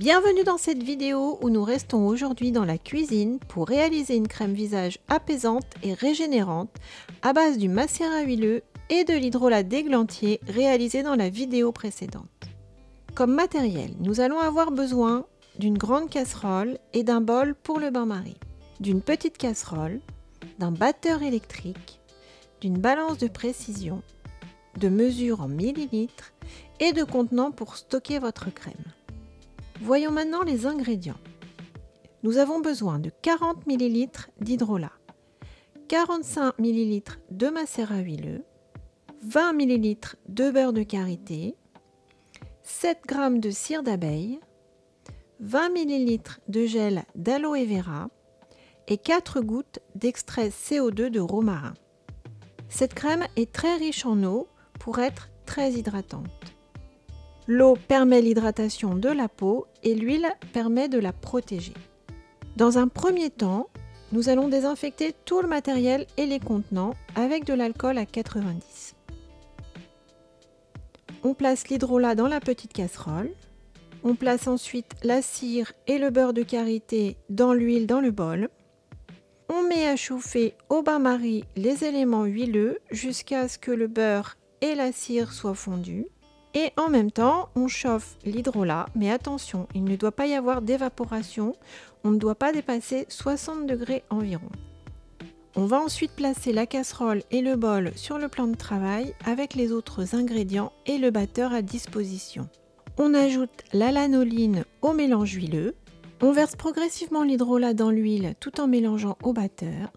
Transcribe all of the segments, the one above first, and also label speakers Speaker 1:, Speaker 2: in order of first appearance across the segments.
Speaker 1: Bienvenue dans cette vidéo où nous restons aujourd'hui dans la cuisine pour réaliser une crème visage apaisante et régénérante à base du macérat huileux et de l'hydrolat d'églantier réalisé dans la vidéo précédente. Comme matériel, nous allons avoir besoin d'une grande casserole et d'un bol pour le bain-marie, d'une petite casserole, d'un batteur électrique, d'une balance de précision, de mesure en millilitres et de contenants pour stocker votre crème. Voyons maintenant les ingrédients. Nous avons besoin de 40 ml d'hydrolat, 45 ml de macérat huileux, 20 ml de beurre de karité, 7 g de cire d'abeille, 20 ml de gel d'aloe vera et 4 gouttes d'extrait CO2 de romarin. Cette crème est très riche en eau pour être très hydratante. L'eau permet l'hydratation de la peau et l'huile permet de la protéger. Dans un premier temps, nous allons désinfecter tout le matériel et les contenants avec de l'alcool à 90. On place l'hydrolat dans la petite casserole. On place ensuite la cire et le beurre de karité dans l'huile dans le bol. On met à chauffer au bain-marie les éléments huileux jusqu'à ce que le beurre et la cire soient fondus. Et en même temps, on chauffe l'hydrolat, mais attention, il ne doit pas y avoir d'évaporation, on ne doit pas dépasser 60 degrés environ. On va ensuite placer la casserole et le bol sur le plan de travail avec les autres ingrédients et le batteur à disposition. On ajoute la lanoline au mélange huileux, on verse progressivement l'hydrolat dans l'huile tout en mélangeant au batteur,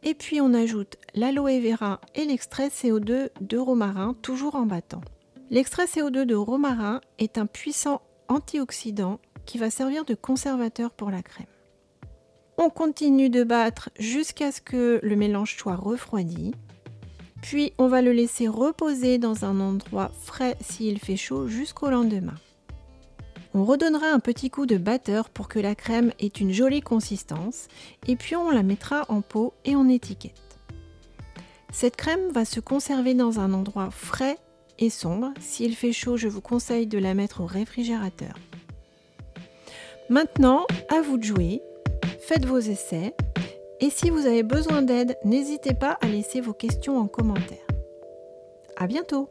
Speaker 1: et puis on ajoute l'aloe vera et l'extrait CO2 de romarin toujours en battant. L'extrait CO2 de romarin est un puissant antioxydant qui va servir de conservateur pour la crème. On continue de battre jusqu'à ce que le mélange soit refroidi. Puis on va le laisser reposer dans un endroit frais s'il fait chaud jusqu'au lendemain. On redonnera un petit coup de batteur pour que la crème ait une jolie consistance et puis on la mettra en pot et en étiquette. Cette crème va se conserver dans un endroit frais et sombre. S'il fait chaud, je vous conseille de la mettre au réfrigérateur. Maintenant, à vous de jouer, faites vos essais et si vous avez besoin d'aide, n'hésitez pas à laisser vos questions en commentaire. À bientôt!